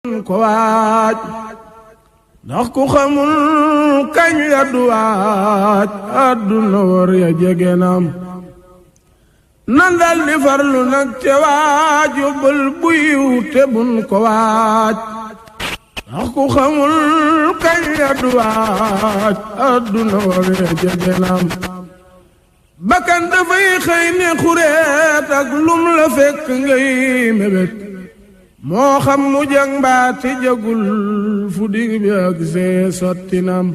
ko waaj ndax ku xamul kañ ya du waaj àdduna war ya jegenam nan dal di farlu nag te waaj yóbbal bu yiw te bun ko waaj ndax ku xamul kañ ya du waaj àdduna war ya jegenam bakkan dafay xëy ne xureet ak lum la fekk ngay mébét moo xam mu jag mbaati jagul fu dig bi ak see sottinam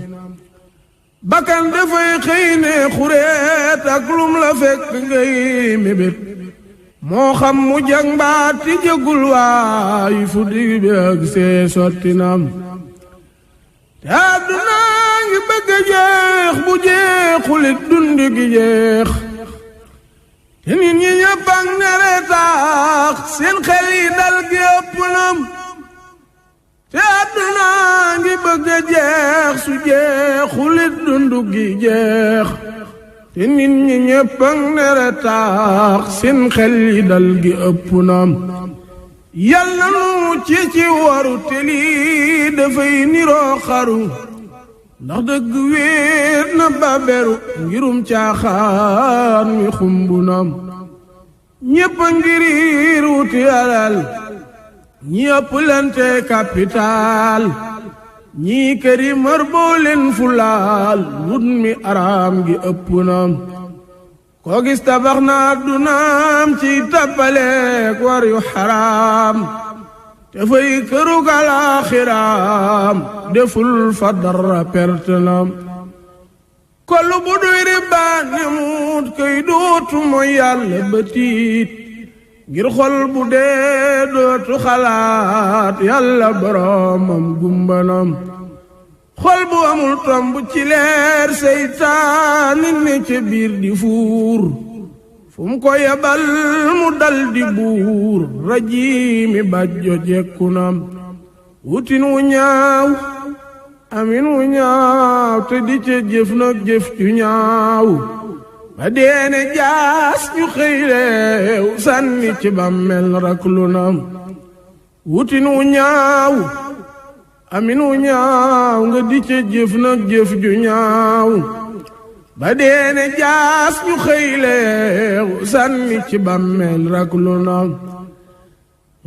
bakkan dafay xëy ne xureet ak lum la fekk ngay mébét moo xam mu jag mbaati jagul waay fu dig bi ak see sottinam te àdduna ngi bëgg a jeex bu jeexulit dundi gi jeex te nit ñi ñëpp ak nere taax seen xel yi dal gi ëpp nam te àdduna ngi bëgg a jeex su jeexulit dundu gi jeex te nit ñi ñëpp ak nere taax seen xel yi dal gi ëpp nam yàlla nu ci waru te lii dafay niroo xaru ndax dëgg wéet na ba beru ngirum caaxaan mi xumbunam ñépp a ngiriir wuti alal ñi ëpp lante capital ñii këri mër boo leen fulaal wut mi araam gi ëpp nam koo gis tabax na addunaam ci tappaleek war yu xaraam te fay kërug alaaxiraam deful fa dara pertenam kollu bu duy riba ne muut kay dootu mooy yàlla ba tiit ngir xol bu dee dootu xalaat yàlla boroomam gumbanam xol bu amul tomb ci leer seytaani ne ca biir di fuur fu mu ko yebal mu dal di buur rajiimi bàjjo jekkunam wutin wu ñaaw amin wu ñaaw te di ca jëf nag jëf ju ñaaw ba deene jaas ñu xëy leew sànni ci bàmmel raklunam wutin wu ñaaw amin wu ñaaw nga di ca jëf nag jëf ju ñaaw ba deene jaas ñu xëy leew sànni ci bàmmeel raklunam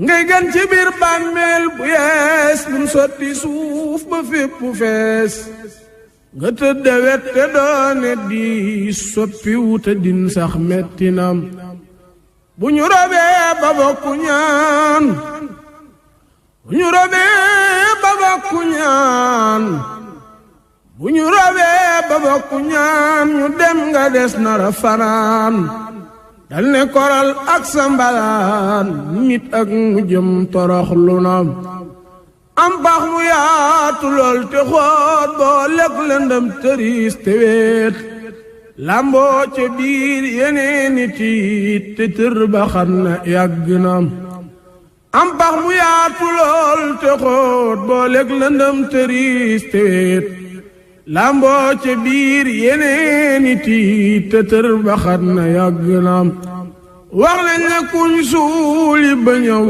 ngay gan ci biir bàmmeel bu yees bum sotti suuf ba fépp fees nga tëdda wet te doone di soppi wuta din sax mettinam bu ñu robee ba bokku ñaan bu ñu robee ba bokku ñaan bu ñu robee ba bokku ñaan ñu dem nga des nara fanaan dal ne koral ak sa mbalaan nit ak mu jëm toroxlu na am pax mu yaatu lool te xoot boo lekk lëndëm tëriis te weet lamboo ca biir yeneeni tiit te tër ba xam na yàgg na am pax mu yaatu lool te xoot boo lekk lëndëm tëriis te weet lamboo ca biir yeneeni tiit te tër ba xat na yàgg na wax nañ ne kuñ suuli ba ñëw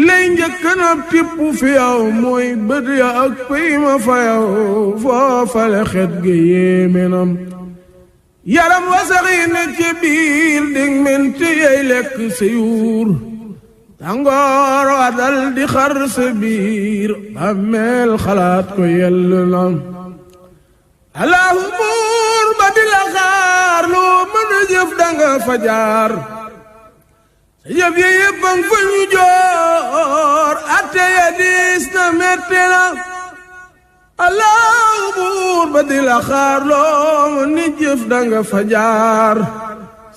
lay njëkk na tipp fi yow mooy bët ya ak pëy ma fa yow foofale xet ga yéeme nam yaram wasaxi na ca biir dig mente yey lekk sa yuur tàngoor wa dal di xar sa biir bàmmeel xalaat ko yell nam allahu buur ba di la xaar loo mën a jëf danga fa jaar sa jëf ya yépp ang fa ñu joor atte ya diis na metti na allahu buur ba di la xaar loo mën a jëf danga fa jaar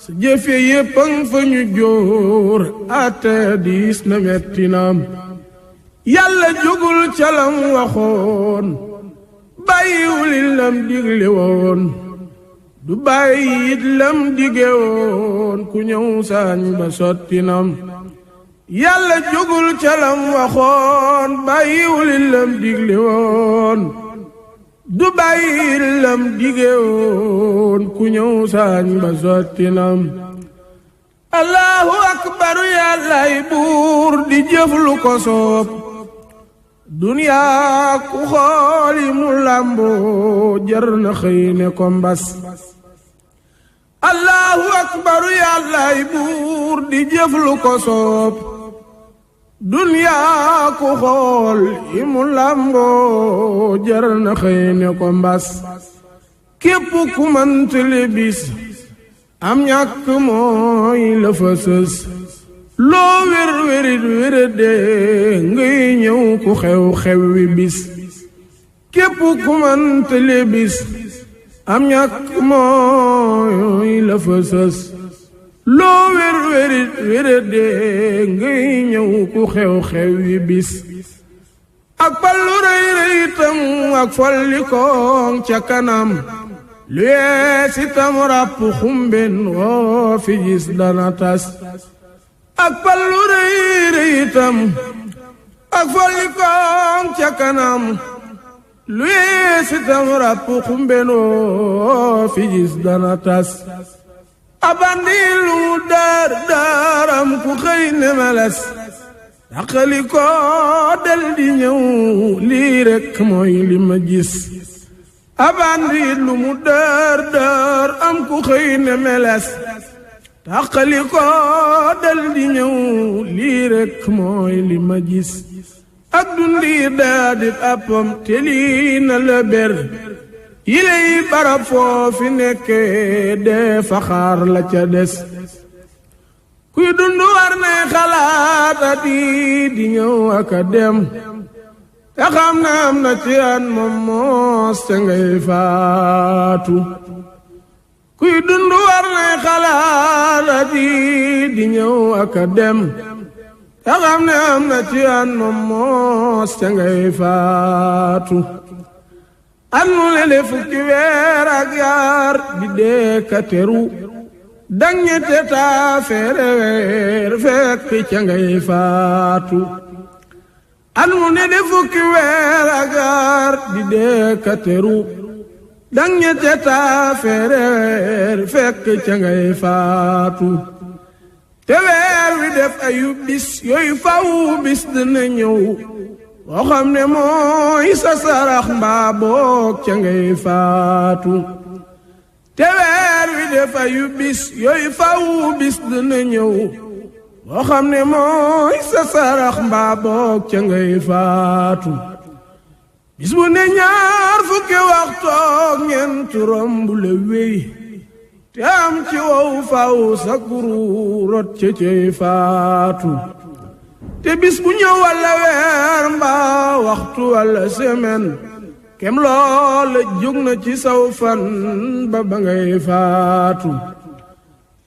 sa jëf ya yépp ang fa ñu joor atte ya diis na metti na yàlla jógul ca lam waxoon bàyyiwul lam digle woon du bàyyi it lam dige woon ku ñëw sañ ba sottinam yàlla jógul ca lam waxoon bàyyiwul lam digle woon du bàyyi it lam dige woon ku ñëw sañ ba sottinam allahu akbar yàllay buur di jëf lu ko soob duniyaa ku xooli mu làmboo jar na xëy ne ko mbas allahu akbaru yàllaay buur di jëf lu ko soob duniyaa ku xool yi mu làmboo jar na xëy ne ko mbas képp ku mantale bis am ñàkk mooy la fa sës loo wér wérit wérade ngay ñëw ku xew wi bis képp ku mantale bis am ñàkk mooy la fa sës loo wér wérit wérade ngay ñëw ku xew wi bis ak pallu rëy rëy itam ak folli koŋ ca kanam lu yees itam ràpp xumben woo fi gis dana tas ak pallu rëy rëy itam ak folli koŋ ca kanam lu yees itam ràpp xumben woo fi gis dana tas abandi lu daar daaram ku xëy ne meles daqali ko del di ñëw lii rekk mooy li ma gis abandi lu mu daar daar am ku xëy ne meles daqali ko del di ñëw lii rekk mooy li ma gis ak dundi daadit appam te lii na la ber yiley barab foofi nekke dee faxaar la ca des kuy dund war nay xalaatati di ñëw aka dem te xam na am na ci an moom moos te ngay faatu kuy dund war nay xalaatati di ñëw aka dem te xam ne am na ci an moom moos te ngay faatu an mu lele fukki weer ak yaar di dee ka teru dang ñette taa feere weer fekk ca ngay faatu an mu ne de fukki weer ak yaar di dee ka teru dang ñette taa feere weer fekk ca ngay faatu te weer wi def ayu bis yooyu faw bis dina ñëw boo xam ne mooy sa sarax mbaa boog ca ngay faatu te weer wi def ayu bis yooyu faw bis dina ñëw boo xam ne mooy sa sarax mbaa boog ca ngay faatu bis bu ne ñaar fukki waxtoog ñeent romb la wéy te am ci wow faw sa kuru rot ca cay faatu te bis bu ñëw walla weer mbaa waxtu walla semaine kem loola jóg na ci saw fan ba ba ngay faatu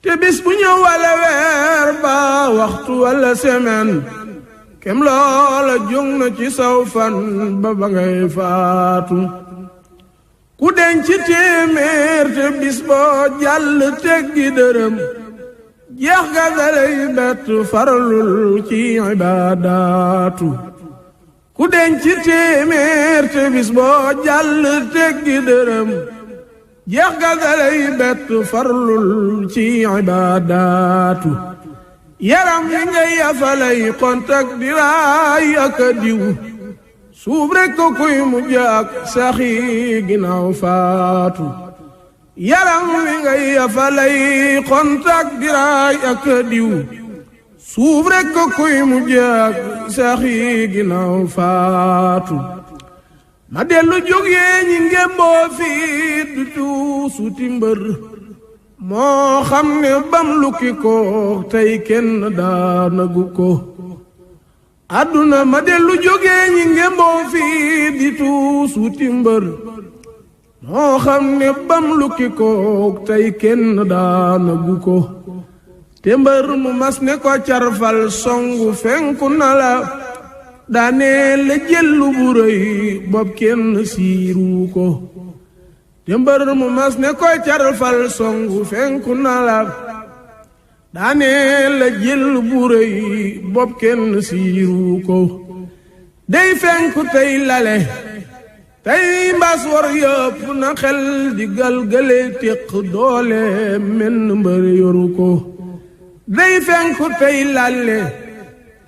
te bis bu ñëw walla weer mbaa waxtu walla semaine kem loola jóg na ci saw fan ba ba ngay faatu ku denc téeméer te bis boo jàll teggi dërëm jeex ga dalay bett faralul ci ibaadaatu ku denc téeméer te bis boo jàll teggi dërëm jeex ga dalay bett faralul ci ibaadaatu yaram yi ngay yafalay kontak di raay ak a diw suub rekk ko kuy mujj ak saxi ginnaaw faatu yaram wi ngay yafalay kontak di raay ak a diw suub rekk ko kuy mujj ak saxi ginnaaw faatu ma dellu jógee ñi ngémboo fii du tuusuti mbër moo xam ne bam lukki ko tey kenn daanagu ko àdduna ma dellu jógee ñi ngémboo fii di tuusuti mbër moo xam ne bam lukki ko tey kenn daanagu ko te mbër mu mas ne ko carfal songu fenku na la daane la jëllu bu rëy bopp kenn siiru ko te mbër mu mas ne ko carfal songu fenku na la daane la jëllu bu rëy bopp kenn siiru ko day fenku tey lale tey mbas war yëpp na xel di galgale téq doole menn mbër yoru ko day fenku tey lale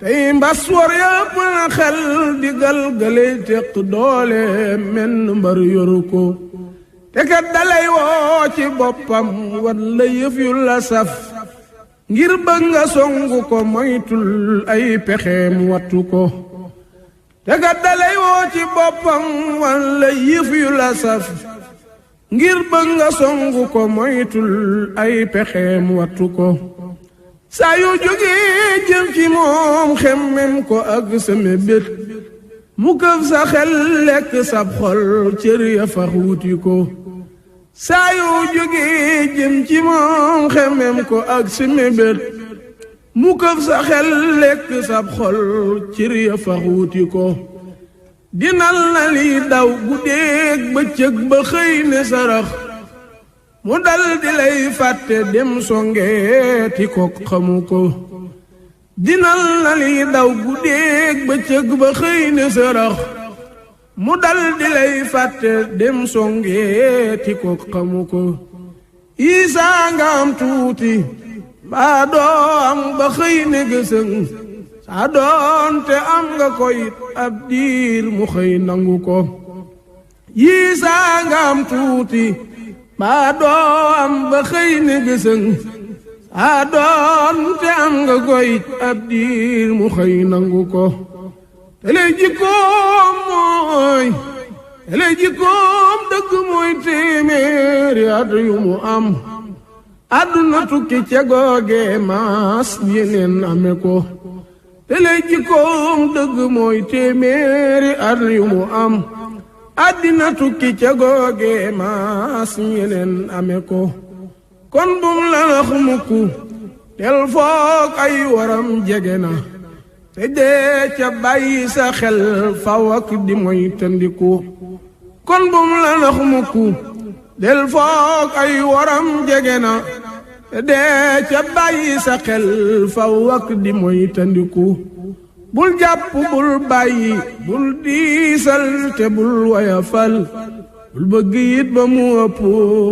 tey mbas war yëpp na xel di galgale teq doole menn mbar yoru ko te kat dalay woo ci boppam wan la yëf yu la saf ngir bëgg nga songu ko moytul ay pexeem wattu ko te kat dalay woo ci boppam wan la yëf yu la saf ngir bëgg nga songu ko moytul ay pexeem wattu ko saa yu jógee jëm ci moom xemmem ko ak sa mébét mu këf sa xel lekk sab xol cër ya fax wuti ko saa yu jógee jëm ci moom xemmem ko ak sa mébét mu këf sa xel lekk sab xol cër ya fax wuti ko dinal na li daw guddeeg bëccëg ba xëy ne sarax mu dal di lay fàtte dem songeeti ko xamu ko dinal na li daw guddeeg bëccëg ba xëy ne sarax mu dal di lay fàtte dem songeeti ko xamu ko isaa nga am tuuti baa doo am ba xëy ne gësëng saa doonte am nga koyit ab diir mu xëy nangu ko isaa nga am tuuti baa doo am ba xëy ne gësëng saa doonte am nga koyit ab diir mu xëy nangu ko te lay jikkoom dëgg mooy téeméeri at yu mu am àdduna tukki ca googe maas yeneen ame ko te lay jikkoom dëgg mooy téeméeri at yu mu am àddina tukki ca googe maas yeneen ame ko kon bum la nax mukku tel foog ay waram jege na te dee ca bàyyi sa xel faw ak di moy tandiku kon bum la nax mukku del foog ay waram jege na te dee ca bàyyi sa xel faw ak di moy tandiku bul jàpp bul bàyyi bul diisal te bul wayafal bul bëgg it ba mu ëpp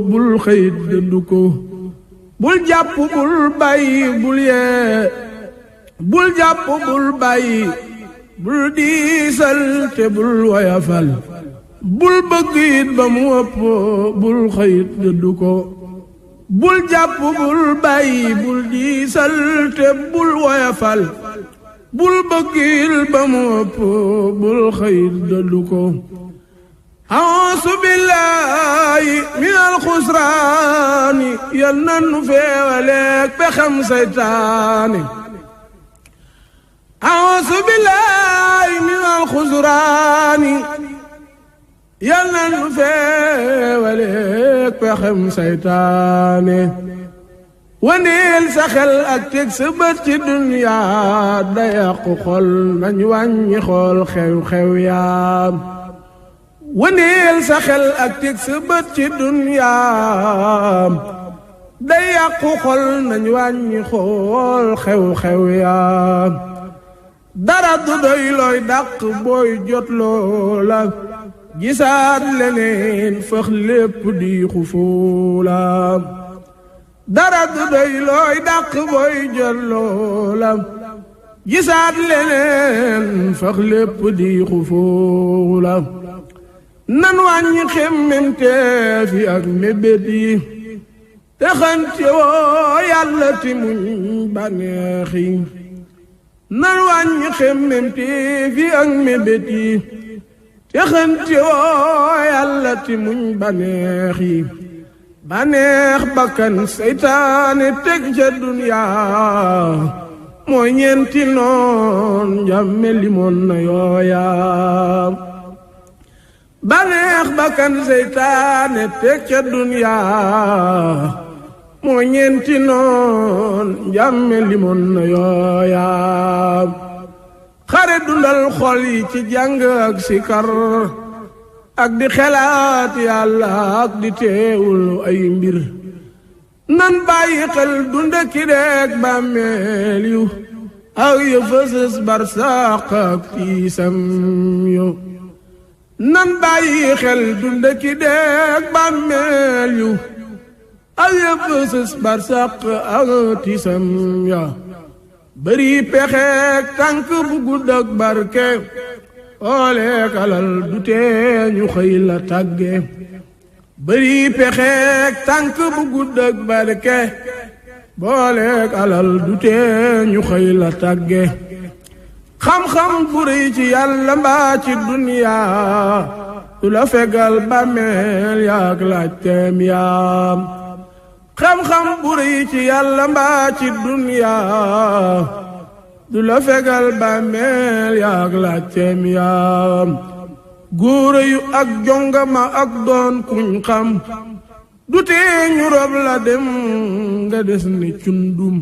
bul xëyit dëddu ko bul jàpp bul bàyyi bul yee bul jàpp bul bàyyi bul diisal te bul wayafal bul bëgg it ba mu ëpp bul xëyit dëddu ko bul jàpp bul bàyyi bul diisal te bul wayafal bul bëggil ba mu ëpp bul xëyit dëddu ko a'uuzu billaahi minal xusraani yal na nu feewaleek pexem seytaane a'uuzu billaahi minal xusraani yal na nu feewaleek pexem seytaane waneel sa xel ak teg sa bët ci duniyaa da yàqu xol nañ wàññi xool xew-xew yaam waneel sa xel ak teg sa bët ci duniyaa da yàqu xol nañ wàññi xool xew-xew yaam dara du doy looy dàq booy jot loola gisaat leneen fëx lépp di xufoola dara du doy looy dàq booy jot loola gisaat leneen fëx lépp di xufoola nan wàññi xemmemteef yi ak mébét yi te xante woo yàlla ti muñ bànneex yi nan wàññi xemmemteef yi ak mébét yi te xante woo yàlla ti muñ bànneex yi bànneex bakkan seytaane teg ca duniyaa mooy ñeenti noon njàmme limoon na yooyaa bànneex bakkan seytaane teg ca duniyaa mooy ñeenti noon njàmme limoon na yooyaa xare dundal xol yi ci jàng ak sikar ak di xelaat yàlla ak di teewul ay mbir nan bàyyi xel dunde ki deeg bàmmeel yu ak yu fësës barsàq ak tiisam yu nan bàyyi xel dunde ki deeg bàmmeel yu ak yu fësës barsàq ak tiisam ya bëri pexeek tànk bu gudd ak barke ooleek alal du tee ñu xëy la tàgge bëri pexeek tànk bu gudd ak barke booleek alal du tee ñu xëy la tàgge xam-xam bu rëy ci yàlla mbaa ci duniyaa du la fegal bàmmeel yaak laajteem yaam xam-xam bu rëy ci yàlla mbaa ci duniyaa du la fegal bàmmeel yaak laajteem yaam góore yu ak jongama ak doon kuñ xam du tee ñu rob la dem nga des ni cundum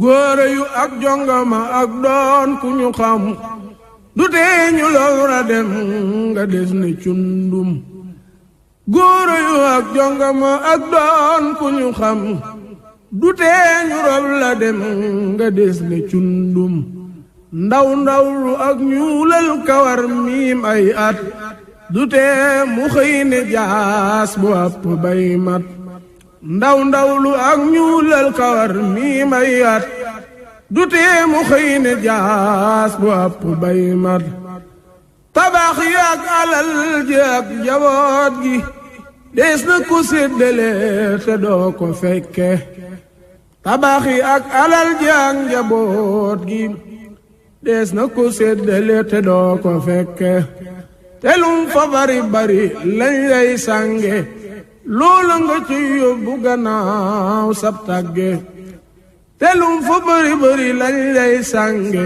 góore yu ak jongama ak doon ku ñu xam du tee ñu lowra dem nga des ni cundum góore yu ak jongama ak doon ku ñu xam du tee ñu rob la dem nga des ni cundum ndaw ndaw lu ak ñuulal kawar miim ay at du tee mu xëy ne jaas bu àpp bay mat ndaw ndaw lu ak ñuulal kawar mii may at du tee mu xëy ne jaas bu àpp bay mat tabax yi ak alal ji ak njaboot gi dees na ko séddale te doo ko fekke tabax yi ak alal ji ak njaboot gi dees na ko séddale te doo ko fekke te lum fa bari bari lañ lay sànge loola nga ci yóbbu gannaaw sab tàgge te lum fa bari bari lañ lay sànge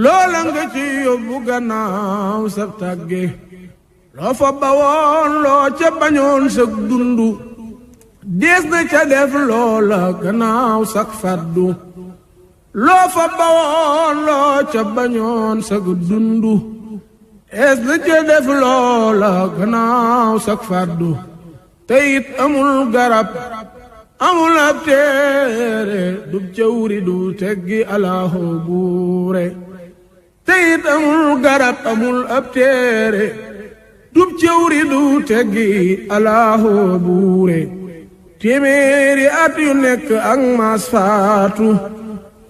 loola nga ci yóbbu gannaaw sab tàgge loo fa bawoon loo ca bañoon sag dundu dees na ca def loola gannaaw sag faddu loo fa bawoon loo ca bañoon sag dundu dees na ca def loola gannaaw sag faddu teyit amul garab amul ab téere dub cawri du teggi alaaho buure teyit amul garab amul ab téere dub cawri du teggi alaaho buure téeméeri at yu nekk ak maas faatu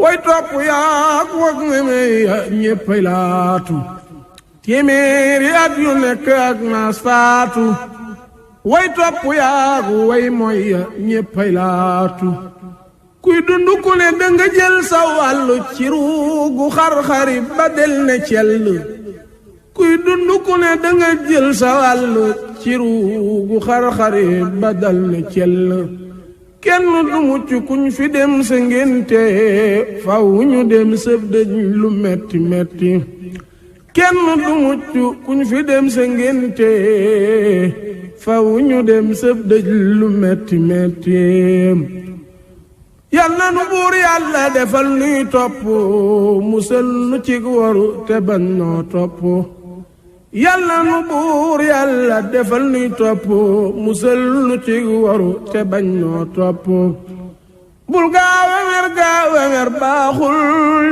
way topp yaak wag meme ya ñéppay laatu téeméeri at yu nekk ak maas faatu way topp yaagu way mooy ya ñéppay laatu kuy dund ku ne danga jël sa wàllu ci ruugu xar-xari ba del ne cell kuy dund ku ne danga jël sa wàllu ci ruugu xar-xari ba dal ne cell kenn du mucc kuñ fi dem sa ngénte faw ñu dem sëb dëj lu metti metti kenn du mucc kuñ fi dem sa ngénte faw ñu dem sëb dëj lu metti metti yàlla nu buur yàlla defal nuy topp musal nu cig waru te bañ noo topp yàlla nu buur yàlla defal nuy topp musal nu cig waru te bañ noo topp bul gaawe mer baaxul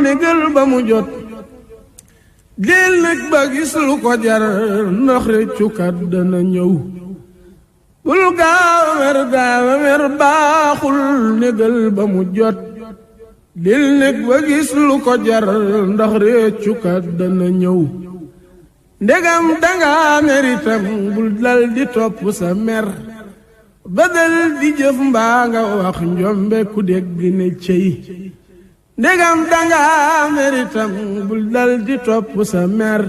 négal ba mu jot del nag ba gis lu ko jar ndax réccukat dana ñëw bul gaawe mer baaxul négal ba mu jot del nag ba gis lu ko jar ndax réccukat dana ñëw ndegam danga meritam bul dal di topp sa mer ba dal di jëf mbaa nga wax njombe ku dégg ne cey ndegam danga meritam bul dal di topp sa mer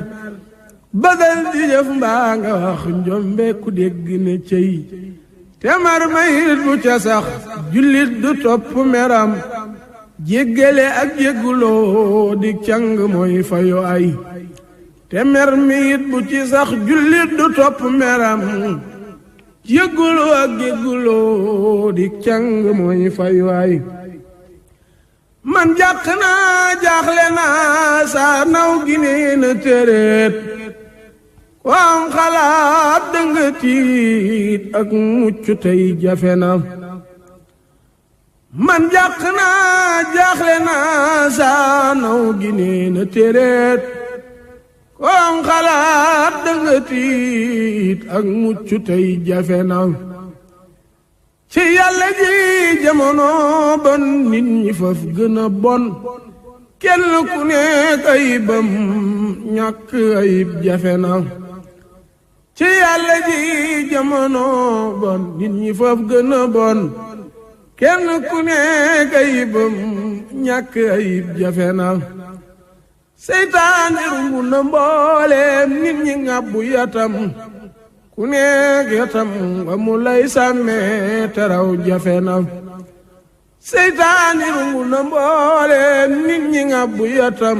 ba dal di jëf mbaa nga wax njombe ku dégg ne cey te mar mayit bu ca sax jullit du topp meram jéggale ak jégguloo di càng mooy fayo ay te mer mayit bu ci sax jullit du topp meram jégguloo ak jégguloo di càng mooy fayo ay man jàq naa jaaxle naa saa naw gi nee na tëreet ku am xalaat danga tiit ak mucc tey jafe na man jàq naa jaaxle naa saa naw gi nee na tëreet ku am xalaat danga tiit ak mucc tey jafe na ci yàlla ji jamono bon nit ñi faf gën a bon kenn ku nekk ayibam ñàkk ayib jafe na ci yàlla ji jamono bon nit ñi faf gën a bon kenn ku nekk ayibam ñàkk ayib jafe na seytaane rungu na mbooleem nit ñi ngàbbu yatam ku nekk yatam nga mu lay sàmmee teraw jafe na seytaane rungu na mbooleem nit ñi ngàbbu yatam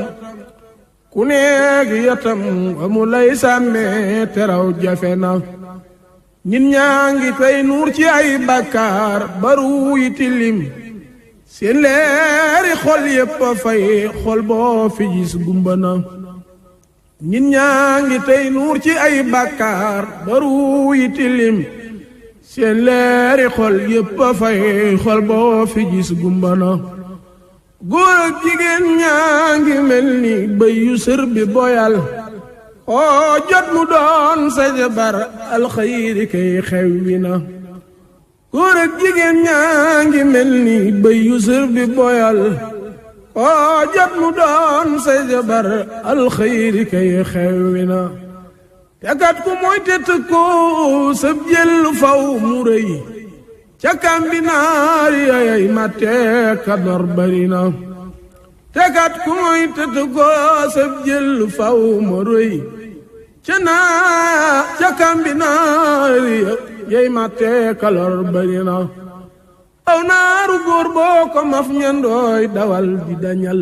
ku nekk yatam nga mu lay sàmmee teraw jafe na nit ñaa ngi tey nuur ci ay bàkkaar baru yi tilim seen leeri xol yépp a fay xol boo fi gis gumba na nit ñaa ngi tey nuur ci ay bàkkaar baru yi tilim seen leeri xol yépp a fay xol boo fi gis gumba na góor ak jigéen ñaa ngi mel ni bëy yu sër bi boyal oo jot mu doon sa jabar alxayri kay xew wi na góor ak jigéen ñaa ngi mel ni bëy yu sër bi boyal oo jot mu doon sa jabar alxayri kay xew wi na te kat ku mooy te tëkko sab jël faw mu rëy ca kambinaar yayay matte kador bari na te kat ku mooy te tëkko sab jël faw mu rëy ca kambinaar yay matte kalor bari na aw naaru góor boo ko maf ñandooy dawal di dañal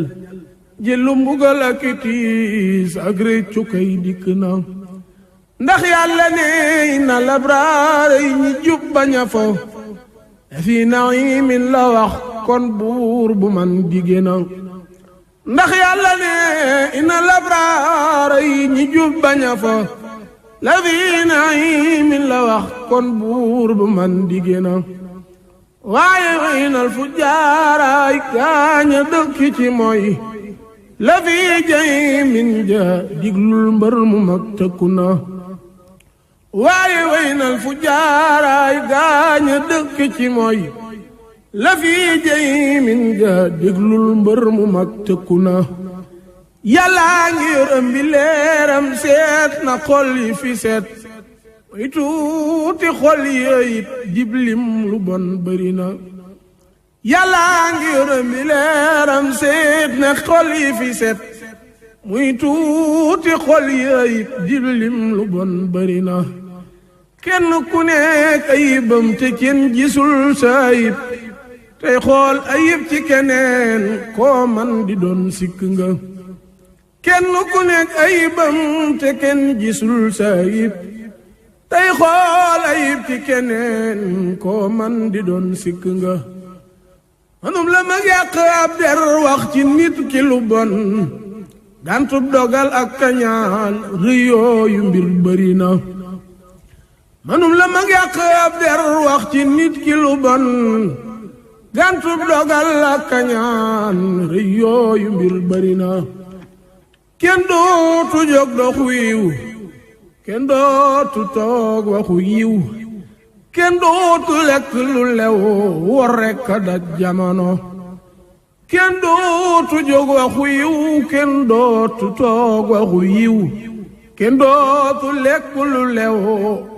jëlu mbugal ak tiis ak réccu kay dikk na ndax yàlla ne na labraar yi ñi jub baña fo fi naimin la wax kon buur bu man digé na ndax yàlla ne ina labraar yi ñi jub baña fo la fi naimin la wax kon buur bu man digé na waaye waynal fu jaaraay gaaña dëkk ci mooy la fi jay min ja diglul mbër mu mag tëkku na waaye waynal fu jaaraay gaaña dëkk ci mooy la fi jay min ja diglul mbër mu mag tëkku na yàllaa ngi yor ëmbi leeram seet na xol yi fi seet way tuuti xol yéyit diblim lu bon bëri na yàllaa ngi yor ëmbi leeram seet na xol yi fi seet muy tuuti xol yéyit diblim lu bon bëri na kenn ku nekk ayibam te kenn gisul sa ayib tey xool ayib ci keneen koo man di doon sikk nga kenn ku nekk ayibam te kenn gisul sa ayib tey xool ayib ci keneen koo man di doon sikk nga manum la mag yàq ab der wax ci nit ki lu bon gàntub dogal ak kañaan rëyooyu mbir bëri na manum la mag yàq ab der wax ci nit ki lu bon gàntub dogal ak kañaan rëyooyu mbir bëri na kenn dootu jóg doxu yiw kenn dootu toog waxu yiw kenn dootu lekk lu lew wor rekk daj jamono kenn dootu jóg waxu yiw kenn dootu toog waxu yiw kenn dootu lekk lu lew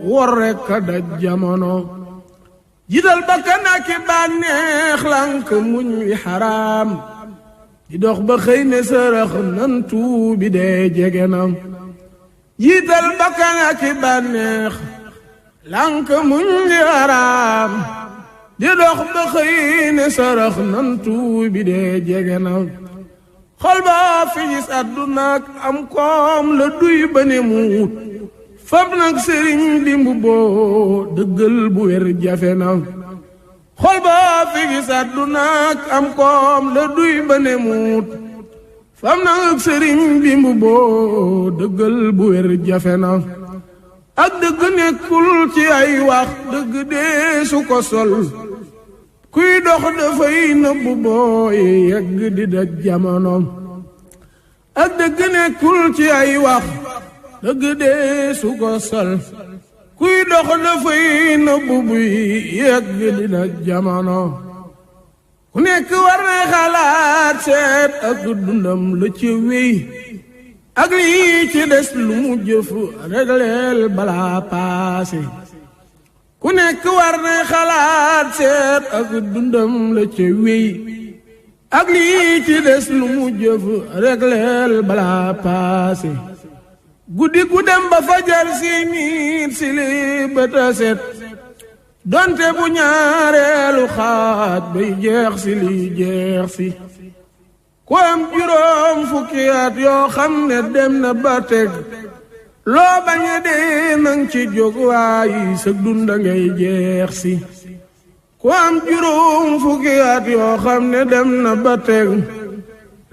wor rekk daj jamono jiital bakkan ak bànneex lank muñ wi xaraam di dox ba xëy ne sërëx nan tuubi dee jege na jiital bakkan ak bànneex lank muñ wi xaraam di dox ba xëy ne sërëx nan tuubi dee jege na xol ba fi gis àdduna ak am koom la duy ba ne muut fab nag sëriñ dimbu boo dëggal bu wér jafe na xol ba fi gis àdduna ak am koom la duy ba ne muut fab nag sëriñ dimbu boo dëggal bu wér jafe na ak dëgg nekkul ci ay wax dëgg dee su ko sol kuy dox dafay nëbbu booy yegg di daj jamono ak dëgg nekkul ci ay wax dëgg dee su ko sol kuy dox dafay nëbbu buy yegg dina jamono ku nekk war na xalaat seet ak dundam la ci wéy ak lii ci des lu mu jëf regleel balaa paase ku nekk war na xalaat seet ak dundam la ci wéy ak lii ci des lu mu jëf regleel balaa paase guddi gu dem ba fajar si miit si li bëta set donte bu ñaareelu xaaj bay jeex si li jeex si ku am juróom fukki at yoo xam ne dem na ba teg loo bañ a dee nang ci jóg waayi sa dunda ngay jeex si ku am juróom fukki at yoo xam ne dem na ba teg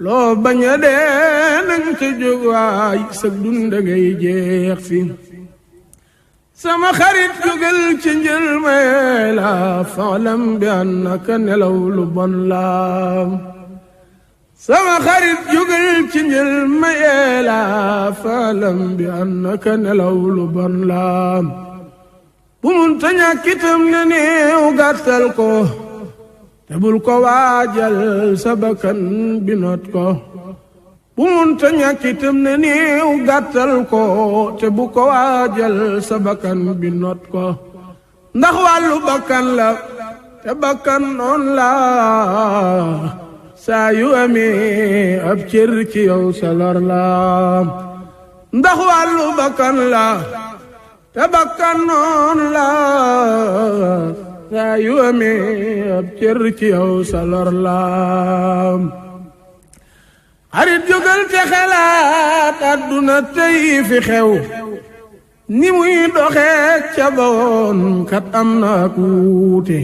loo bañ a dee nang ci jóg waayi sa dunda ngay jeex si sama xarit jógal ci njël may la faalam bi annaka nelaw lu bon la sama xarit jógal ci njël may la faalam bi annaka nelaw lu bon la bu mun ta ñàkk itam ne néew gàttal ko te bul ko waajal sa bakkan bi not ko bu mun ta ñàkk itam ne néew gàttal ko te bu ko waajal sa bakkan bi not ko ndax wàllu bakkan la te bakkan noon la saa yu amee ab cër ci yow sa lor la ndax wàllu bakkan la te bakkan noon la saa yu amee ab cër ci yow sa lor la xarit jógal te xalaat àdduna tey fi xew ni muy doxee ca bawoon kat am na ak wuute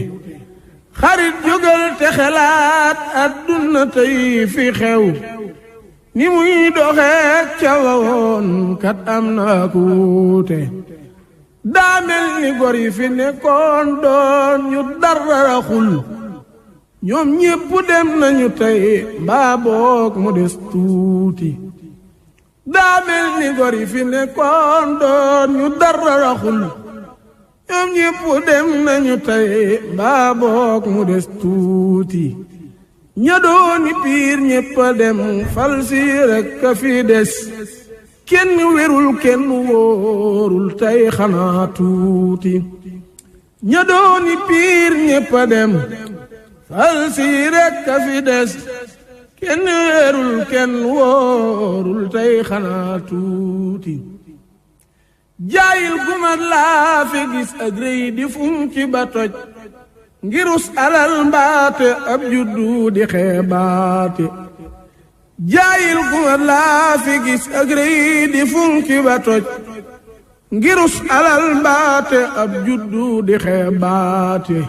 xarit jógal te xalaat àdduna tey fi xew ni muy doxee ca bawoon kat am na ak wuute daa mel ni gor yi fi nekkoon doon ñu dara xul ñoom ñépp dem nañu tey mbaa boog mu des tuuti daa mel ni gor yi fi nekkoon doon ñu dara raxul ñoom ñépp dem nañu tey mbaa boog mu des tuuti ña dooni piir ñépp a dem fal si rekk a fi des kenn wérul kenn wóorul tey xanaa tuuti ña dooni piir ñépp a dem fal si rekk a fi des kenn wérul kenn wóorul tey xanaa tuuti jaayil gumat laa fi gis ak rëy di funki ba toj ngirus alal mbaate ab juddu di xeebaate jaayil gumat laa fi gis ak rëy di funki ba toj ngirus alal mbaate ab juddu di xeebaate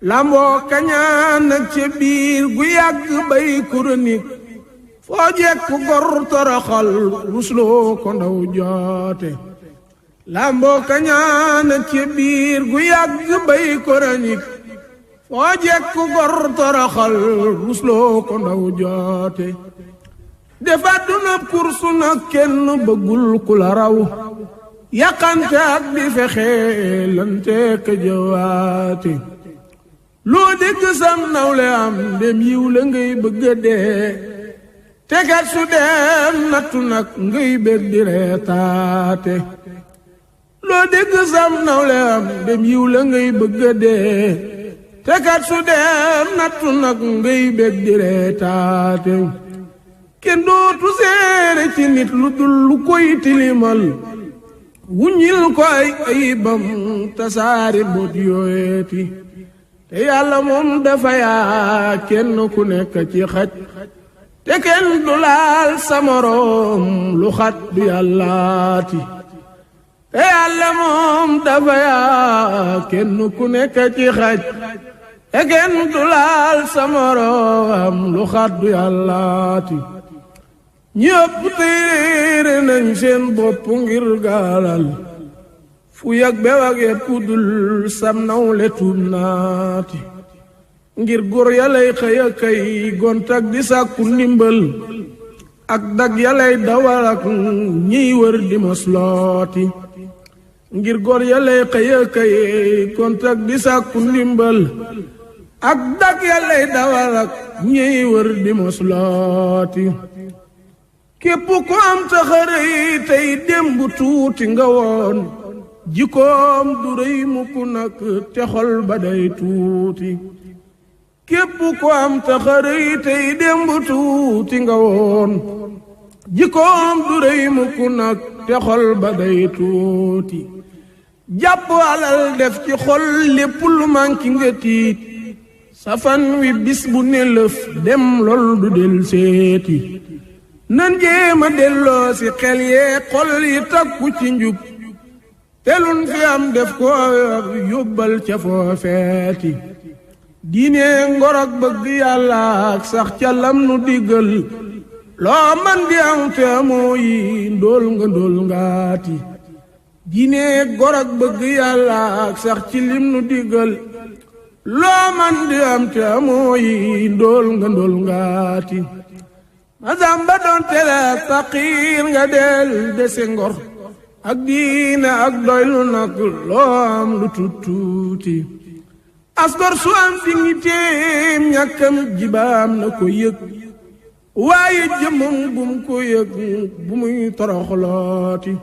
lamboo kañaan nag ca biir gu yàgg bay kuronik foo jekku gor toroxal rusloo ko ndaw joote lamboo kañaan nag ca biir gu yàgg bay kuronik foo jekku gor toroxal rusloo ko ndaw joote defa dunab kursu nag kenn bëggul ku la raw yàqante ak di fexe lante ka jëwaate loo dégg sam nawle am dem yiw la ngay bëgg a dee tegat su dem nattu nag ngay bég di reetaate loo dégg sam nawle am dem yiw la ngay bëgg a dee tegat su dem nattu nag ngay bég di reetaate kenn dootu seere ci nit lu dul lu koy tilimal wuññil ko ay ayibam tasaari bot yooyeeti te yàlla moom dafa yaa kenn ku nekk ci xaj te kenn du laal sa moroom lu xat du yàllaati te yàlla moom dafa yaa kenn ku nekk ci xaj te kenn du laal sa moroom lu xat du yàllaati ñëpp téere nañ seen bopp ngir gaalal fu yàgg be wage puddul sam nawle tuub naati ngir góor yalay xëy a kay gontak di sàkku ndimbal ak dag yalay dawal ak ñiy wër di mos looti ngir góor yàllay xëya këye kontak di sàkku ndimbal ak dak yàllay dawal ak ñiy wër di moslooti képp ku am taxarëy tey démb tuuti nga woon jikoom du rëy mukk nag te xol ba day tuuti képp ku am taxarëy tey démb tuuti nga woon jikoom du rëy mukk nag te xol ba day tuuti jàpp alal def ci xol lépp lu manki nga tiit safan wi bis bu nelëf dem lool du del seeti nan jéema delloo si xel yee xol yi takku ci njub telun fi am def ko yóbbal ca foofeeti diine ngor ak bëgg yàlla ak sax ca lam nu diggal loo man di am te amoo yi ndóol nga ndóol ngaati diine ngor ak bëgg yàlla ak sax ci lim nu diggal loo man di am te amoo yi ndóol nga ndóol ngaati masamba doon tele faqiir nga del dese ngor ak diine ak doylu nag loo am lu tuuti asgor su am dignitéem ñàkkam jibaam na ko yëg waaye jëmmam bum ko yëg bu muy toroxlooti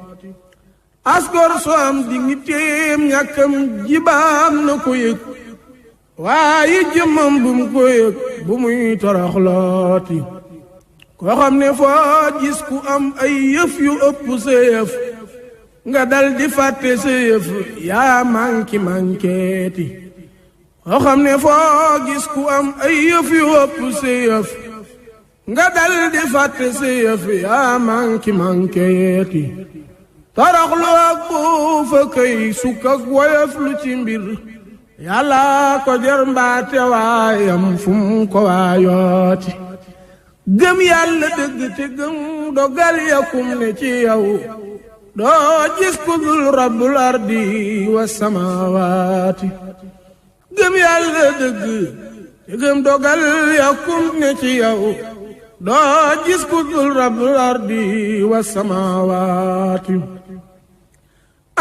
asgor su am dignitéem ñàkkam jibaam na ko yëg waaye jëmmam bum ko yëg bu muy toroxlooti koo xam ne foo gis ku am ay yëf yu ëpp sa yëf nga dal di fàtte sa yëf yaa mankeeti koo xam ne foo gis ku am ay yëf yu ëpp sa yëf nga dal di fàtte sa yëf yaa mankeeti toroxlu ak buufa kay sukk ak woyof lu ci mbir yàlla ko jar mbaate waayam fu mu ko waayooti gëm yàlla dëgg te gëm dogal yakum ne ci yow doo gis ku dul rabbul ardi wa samawaati gëm yàlla dëgg te gëm dogal yakum ne ci yow doo gis ku dul rabbul ardi wa samawaati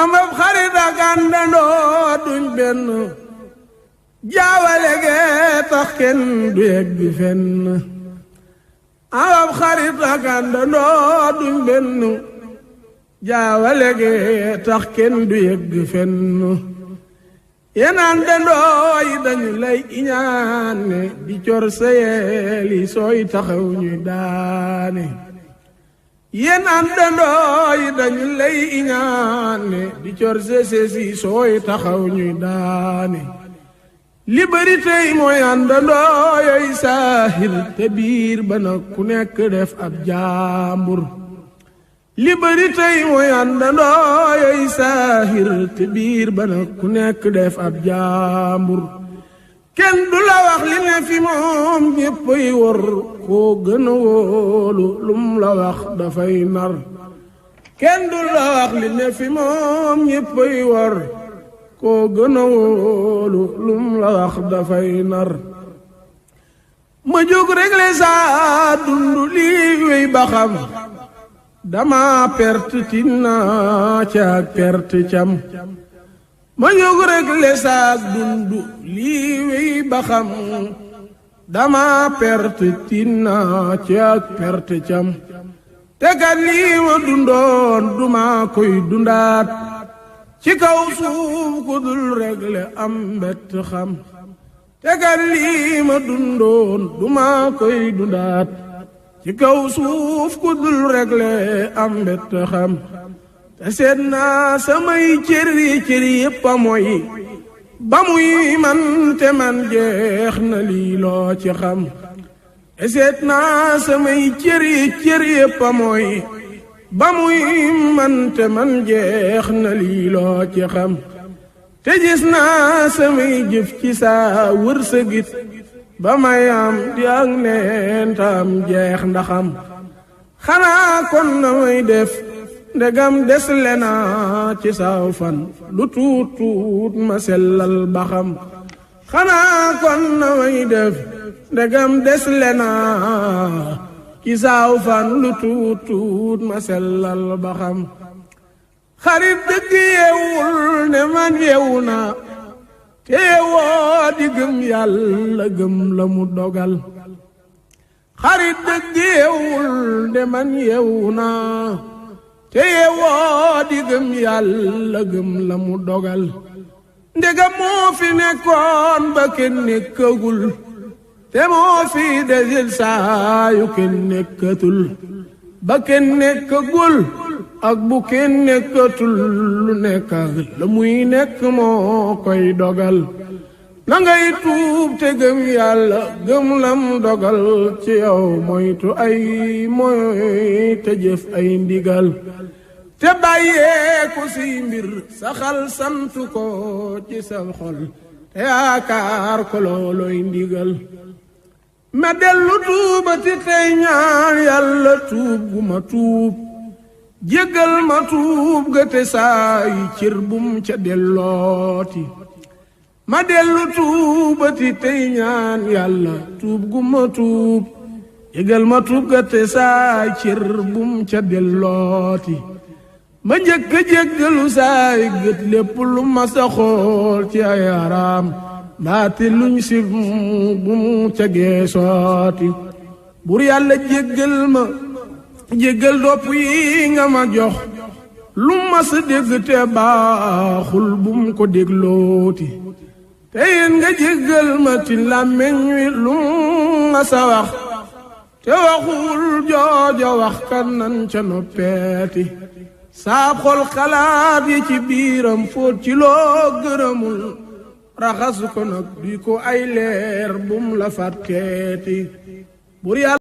am ab xarit ak àndandoo duñ benn jaawale gee tax kenn du yegg fenn am xarit ak àndandoo duñ benn jaawale gee tax kenn du yegg fenn yéen àndandoo yi dañu lay iñaane di cor sa yeeli sooy taxaw ñuy daane yéen àndandoo yi dañu lay iñaane di cor sa seesi sooy taxaw ñuy daane li bari tey mooy àndandoo yooy saahir te biir ba nag ku nekk def ab jaambur li bari tey mooy àndandoo yooy saahir te biir ba nag ku nekk def ab jaambur kenn du la wax li ne fi moom ñéppay wor koo gën a wóolu lum la wax dafay nar kenn du la wax li ne fi moom ñéppay wor koo gën a wóolu lum la wax dafay nar ma jóg réglé saa dundu lii wéy ba xam dama perte tinna caag perte cam ma jóg réglé saa dundu lii wéy ba xam dama perte tinna caag perte cam te kat lii ma dundoon duma koy dundaat ci kaw suuf ku dul réglé am mbett xam te kat lii ma dundoon duma koy dundaat ci kaw suuf ku dul réglé am mbett xam te seet naa samay cër yépp a mooy ba muy man te man jeex na lii loo ci xam te seet naa samay cër yépp a mooy ba muy man te man jeex na lii loo ci xam te gis naa samay jëf ci saa wërsëgit ba may am di ak neen tam jeex ndaxam xanaa kon na may def ndegam des lena ci saaw fan lu tuut tuut ma sellal ba xam xanaa kon na may def ndegam des lena ci saaw fan lu tuut tuut ma sellal ba xam xarit dëgg yeewul ne man yeewu naa te yeewoo di gëm yàlla gëm la mu dogal xarit dëgg yeewul ne man yeewu naa te yeewoo di gëm yàlla gëm la mu dogal ndega moo fi nekkoon ba kenn nekkagul te moo fi desil saa yu kenn nekkatul ba kenn nekkagul ak bu kenn nekkatul lu nekk la muy nekk moo koy dogal na ngay tuub te gëm yàlla gëm lam dogal ci yow moytu ay moy te jëf ay ndigal te bàyyeeku si mbir saxal santu ko ci sa xol te yaakaar ko looloy ndigal ma dellu tuubati tey ñaan yàlla tuub gu ma tuub jéggal ma tuub ga te saay cër bum ca dellooti ma dellu tuubati tey ñaan yàlla tuub gu ma tuub jéggal ma tuub ga te saay cër bum ca dellooti ma njëkk a jéggalu saay gët lépp lu ma sa xool ci ay araam mbaate luñ si bum ca geesooti bur yàlla jéggal ma jéggal dopp yi nga ma jox lu ma sa dégg te baaxul bum ko déglooti te yéen nga jéggal ma ti làmmeñ wi lu ma sa wax te waxul jooja wax kan nan ca noppeeti saa xol xalaat yi ci biiram fóot ci loo gërëmul raxas ko nag di ko ay leer bum la fàtteeti bur yàlla